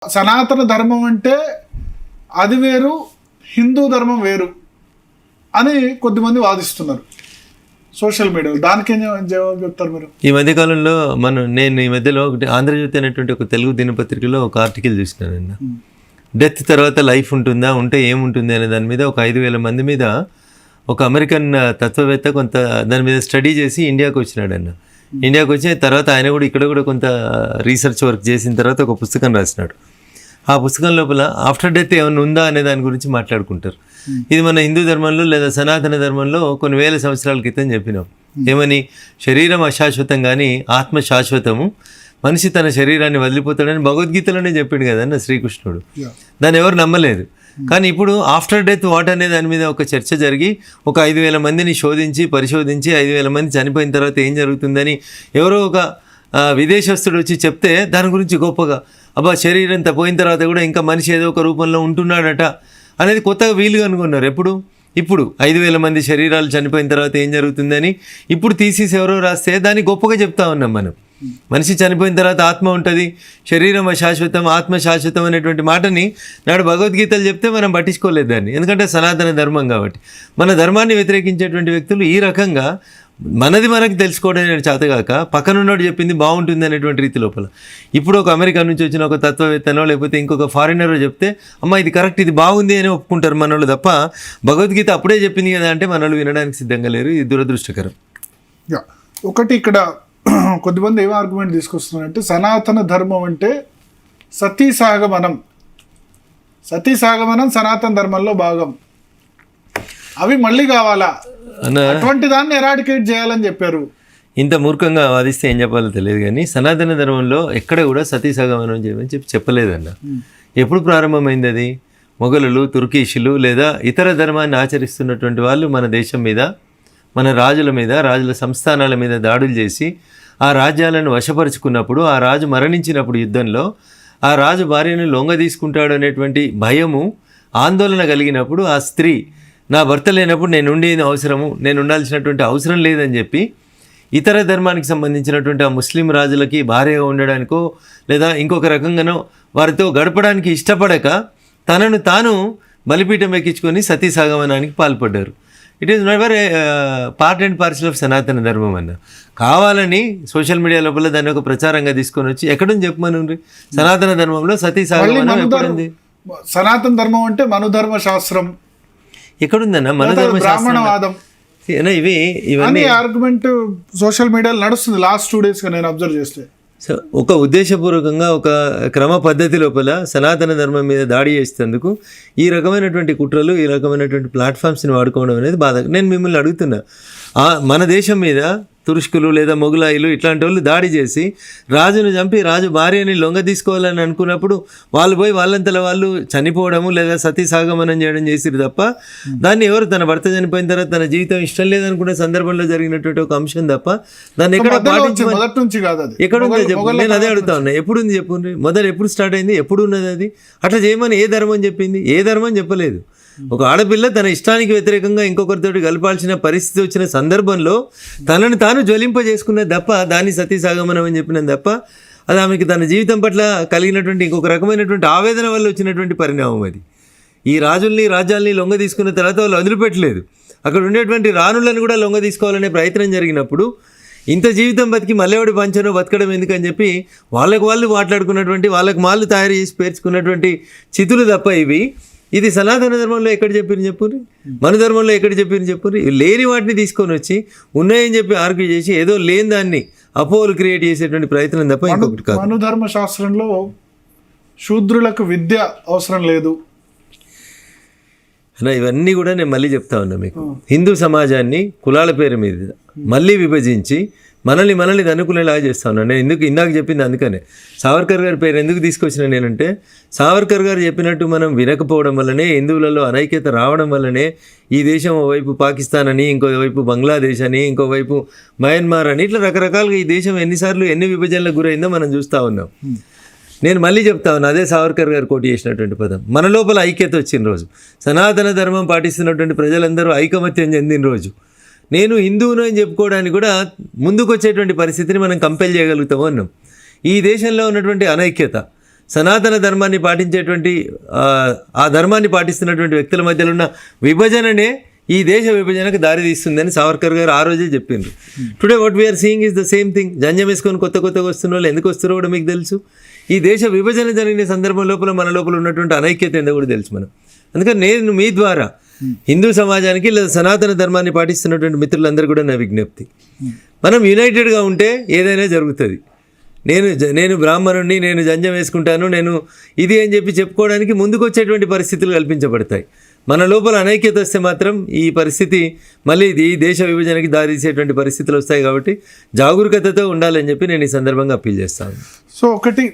సనాతన ధర్మం అంటే అది వేరు, హిందూ ధర్మం వేరు అని కొద్దిమంది వాదిస్తున్నారు సోషల్ మీడియాలో. దానికి ఏం జవాబు చెప్తారు మీరు? ఈ మధ్యకాలంలో నేను ఈ మధ్యలో ఒకటి ఆంధ్రజ్యోతి అనేటువంటి ఒక తెలుగు దినపత్రికలో ఒక ఆర్టికల్ చూసినాను. డెత్ తర్వాత లైఫ్ ఉంటుందా, ఉంటే ఏముంటుంది అనే దాని మీద ఒక 5,000 మంది మీద ఒక అమెరికన్ తత్వవేత్త కొంత దాని మీద స్టడీ చేసి ఇండియాకి వచ్చినాడు అన్న. ఇండియాకి వచ్చిన తర్వాత ఆయన కూడా ఇక్కడ కూడా కొంత రీసెర్చ్ వర్క్ చేసిన తర్వాత ఒక పుస్తకం రాసినాడు. ఆ పుస్తకం లోపల ఆఫ్టర్ డెత్ ఏమైనా ఉందా అనే దాని గురించి మాట్లాడుకుంటారు. ఇది మన హిందూ ధర్మంలో లేదా సనాతన ధర్మంలో కొన్ని వేల సంవత్సరాల క్రితం చెప్పినాం. ఏమని? శరీరం అశాశ్వతం కానీ ఆత్మ శాశ్వతము, మనిషి తన శరీరాన్ని వదిలిపోతాడని భగవద్గీతలోనే చెప్పిండు కదన్న శ్రీకృష్ణుడు. దాన్ని ఎవరు నమ్మలేదు. కానీ ఇప్పుడు ఆఫ్టర్ డెత్ వాట్ అనే దాని మీద ఒక చర్చ జరిగి ఒక 5,000 మందిని శోధించి పరిశోధించి 5,000 మంది చనిపోయిన తర్వాత ఏం జరుగుతుందని ఎవరో ఒక విదేశస్తుడు వచ్చి చెప్తే దాని గురించి గొప్పగా అబ్బా శరీరం పోయిన తర్వాత కూడా ఇంకా మనిషి ఏదో ఒక రూపంలో ఉంటున్నాడట అనేది కొత్తగా వీలుగా అనుకున్నారు. ఇప్పుడు 5,000 మంది శరీరాలు చనిపోయిన తర్వాత ఏం జరుగుతుందని ఇప్పుడు థీసిస్ ఎవరో రాస్తే దాన్ని గొప్పగా చెప్తా ఉన్నాం మనం. మనిషి చనిపోయిన తర్వాత ఆత్మ ఉంటుంది, శరీరం అశాశ్వతం, ఆత్మ శాశ్వతం అనేటువంటి మాటని నాడు భగవద్గీతలు చెప్తే మనం పట్టించుకోలేదు దాన్ని. ఎందుకంటే సనాతన ధర్మం కాబట్టి. మన ధర్మాన్ని వ్యతిరేకించేటువంటి వ్యక్తులు ఈ రకంగా మనది మనకు తెలుసుకోవడం చేతగాక పక్కనున్నోడు చెప్పింది బాగుంటుంది అనేటువంటి రీతి లోపల ఇప్పుడు ఒక అమెరికా నుంచి వచ్చిన ఒక తత్వవేత్తనో లేకపోతే ఇంకొక ఫారినరో చెప్తే అమ్మ ఇది కరెక్ట్, ఇది బాగుంది అని ఒప్పుకుంటారు మనోళ్ళు తప్ప భగవద్గీత అప్పుడే చెప్పింది కదా అంటే మనోళ్ళు వినడానికి సిద్ధంగా లేరు. ఇది దురదృష్టకరం. ఒకటి ఇక్కడ కొద్దిమంది ఏం ఆర్గ్యుమెంట్ తీసుకొస్తున్నారంటే సనాతన ధర్మం అంటే సతీ సాగమనం సనాతన ధర్మంలో భాగం, అవి మళ్ళీ కావాలా, అటువంటి దాన్ని ఎరాడికేట్ చేయాలని చెప్పారు. ఇంత మూర్ఖంగా వాదిస్తే ఏం చెప్పాలో తెలియదు. కానీ సనాతన ధర్మంలో ఎక్కడ కూడా సతీ సాగమనం చేయమని చెప్పలేదన్న. ఎప్పుడు ప్రారంభమైంది అది? మొఘలులు, తుర్కీషులు లేదా ఇతర ధర్మాన్ని ఆచరిస్తున్నటువంటి వాళ్ళు మన దేశం మీద, మన రాజుల మీద, రాజుల సంస్థానాల మీద దాడులు చేసి ఆ రాజ్యాలను వశపరుచుకున్నప్పుడు, ఆ రాజు మరణించినప్పుడు యుద్ధంలో ఆ రాజు భార్యను లొంగ తీసుకుంటాడు అనేటువంటి భయము, ఆందోళన కలిగినప్పుడు ఆ స్త్రీ నా భర్త లేనప్పుడు నేను ఉండాల్సినటువంటి అవసరం లేదని చెప్పి ఇతర ధర్మానికి సంబంధించినటువంటి ఆ ముస్లిం రాజులకి భార్యగా ఉండడానికో లేదా ఇంకొక రకంగానో వారితో గడపడానికి ఇష్టపడక తనను తాను బలిపీఠం ఎక్కించుకొని సతీ సాగమనానికి పాల్పడ్డారు. It is never part and parcel of సనాతన ధర్మం అన్న. కావాలని సోషల్ మీడియా లోపల దాన్ని ఒక ప్రచారంగా తీసుకొని వచ్చి ఎక్కడుంది చెప్పమని సనాతన ధర్మంలో సతీ సాగమనం ఎక్కడుంది? సనాతన ధర్మం అంటే మనుధర్మ శాస్త్రం ఎక్కడుందన్న? మనధర్మ బ్రాహ్మణవాదం ఇవన్నీ ఆర్గ్యుమెంట్ సోషల్ మీడియాలో నడుస్తుంది లాస్ట్ 2 days నేను అబ్జర్వ్ చేస్తే. సో ఒక ఉద్దేశపూర్వకంగా ఒక క్రమ పద్ధతి లోపల సనాతన ధర్మం మీద దాడి చేసేందుకు ఈ రకమైనటువంటి కుట్రలు, ఈ రకమైనటువంటి ప్లాట్ఫామ్స్ని వాడుకోవడం అనేది బాధ. నేను మిమ్మల్ని అడుగుతున్నా, మన దేశం మీద తురుష్కులు లేదా మొఘలాయిలు ఇట్లాంటి వాళ్ళు దాడి చేసి రాజును చంపి రాజు భార్యని లొంగ తీసుకోవాలని అనుకున్నప్పుడు వాళ్ళు పోయి వాళ్ళంతలో వాళ్ళు చనిపోవడము లేదా సతీ సాగమనం చేయడం చేసిరు తప్ప దాన్ని ఎవరు తన భర్త చనిపోయిన తర్వాత తన జీవితం ఇష్టం లేదనుకునే సందర్భంలో జరిగినటువంటి ఒక అంశం తప్ప దాన్ని ఎక్కడ ఎక్కడుందో చెప్పు. నేను అదే అడుగుతా ఉన్నా, ఎప్పుడుంది చెప్పండి. మొదలు ఎప్పుడు స్టార్ట్ అయింది, ఎప్పుడు ఉన్నది అది? అట్లా చేయమని ఏ ధర్మం చెప్పింది? ఏ ధర్మం చెప్పలేదు. ఒక ఆడపిల్ల తన ఇష్టానికి వ్యతిరేకంగా ఇంకొకరితోటి కలపాల్సిన పరిస్థితి వచ్చిన సందర్భంలో తనను తాను జ్వలింపజేసుకున్నది తప్ప దాన్ని సతీ సాగమనం అని చెప్పినది తప్ప అది ఆమెకి తన జీవితం పట్ల కలిగినటువంటి ఇంకొక రకమైనటువంటి ఆవేదన వల్ల వచ్చినటువంటి పరిణామం అది. ఈ రాజ్యాల్ని లొంగ తీసుకున్న తర్వాత వాళ్ళు వదిలిపెట్టలేదు. అక్కడ ఉండేటువంటి రాణులను కూడా లొంగ తీసుకోవాలనే ప్రయత్నం జరిగినప్పుడు ఇంత జీవితం బతికి మల్లెవడి పంచను బతకడం ఎందుకని చెప్పి వాళ్ళు మాట్లాడుకున్నటువంటి వాళ్ళకి మాళ్ళు తయారు చేసి పేర్చుకున్నటువంటి చితులు తప్ప ఇవి. ఇది సనాతన ధర్మంలో ఎక్కడ చెప్పిన చెప్పుర్రి, మన ధర్మంలో ఎక్కడ చెప్పిన చెప్పుర్రి. లేని వాటిని తీసుకొని వచ్చి ఉన్నాయని చెప్పి ఆర్గ్యూ చేసి ఏదో లేని దాన్ని అపోహలు క్రియేట్ చేసేటువంటి ప్రయత్నం తప్ప ఇంకొకటి కాదు. మనుధర్మ శాస్త్రంలో శూద్రులకు విద్య అవసరం లేదు అలా ఇవన్నీ కూడా నేను మళ్ళీ చెప్తా ఉన్నా మీకు. హిందూ సమాజాన్ని కులాల పేరు మీద మళ్ళీ విభజించి మనల్ని అనుకునేలాగా చేస్తా ఉన్నాను నేను. ఇందాక చెప్పింది అందుకనే సావర్కర్ గారి పేరు ఎందుకు తీసుకొచ్చిన నేనంటే, సావర్కర్ గారు చెప్పినట్టు మనం వినకపోవడం వల్లనే, హిందువులలో అనైక్యత రావడం వల్లనే ఈ దేశం ఓవైపు పాకిస్తాన్ అని, ఇంకోవైపు బంగ్లాదేశ్ అని, ఇంకోవైపు మయన్మార్ అని, ఇట్లా రకరకాలుగా ఈ దేశం ఎన్ని విభజనలకు గురైందో మనం చూస్తూ ఉన్నాం. నేను మళ్ళీ చెప్తా ఉన్నా, అదే సావర్కర్ గారు కోటి చేసినటువంటి పదం. మన లోపల ఐక్యత వచ్చిన రోజు, సనాతన ధర్మం పాటిస్తున్నటువంటి ప్రజలందరూ ఐకమత్యం చెందిన రోజు, నేను హిందువును అని చెప్పుకోవడానికి కూడా ముందుకు వచ్చేటువంటి పరిస్థితిని మనం కంపెల్ చేయగలుగుతాము అన్నాం. ఈ దేశంలో ఉన్నటువంటి అనైక్యత, సనాతన ధర్మాన్ని పాటించేటువంటి ఆ ధర్మాన్ని పాటిస్తున్నటువంటి వ్యక్తుల మధ్యలో ఉన్న విభజననే ఈ దేశ విభజనకు దారి తీస్తుందని సావర్కర్ గారు ఆ రోజే చెప్పిండ్రు. Today what we're seeing is the same thing. జంజం వేసుకొని కొత్తగా వస్తున్న వాళ్ళు ఎందుకు వస్తారో కూడా మీకు తెలుసు. ఈ దేశ విభజన జరిగిన సందర్భం లోపల మన లోపల ఉన్నటువంటి అనైక్యత ఏందో కూడా తెలుసు మనం. అందుకని నేను మీ ద్వారా హిందూ సమాజానికి లేదా సనాతన ధర్మాన్ని పాటిస్తున్నటువంటి మిత్రులందరూ కూడా నా విజ్ఞప్తి, మనం యునైటెడ్గా ఉంటే ఏదైనా జరుగుతుంది. నేను బ్రాహ్మణుడిని, నేను జంజం వేసుకుంటాను, నేను ఇది అని చెప్పి చెప్పుకోవడానికి ముందుకు వచ్చేటువంటి పరిస్థితులు కల్పించబడతాయి. మన లోపల అనైక్యత వస్తే మాత్రం ఈ పరిస్థితి మళ్ళీ ఈ దేశ విభజనకి దారితీసేటువంటి పరిస్థితులు వస్తాయి. కాబట్టి జాగరూకతతో ఉండాలని చెప్పి నేను ఈ సందర్భంగా అప్పీల్ చేస్తాను. సో ఒకటి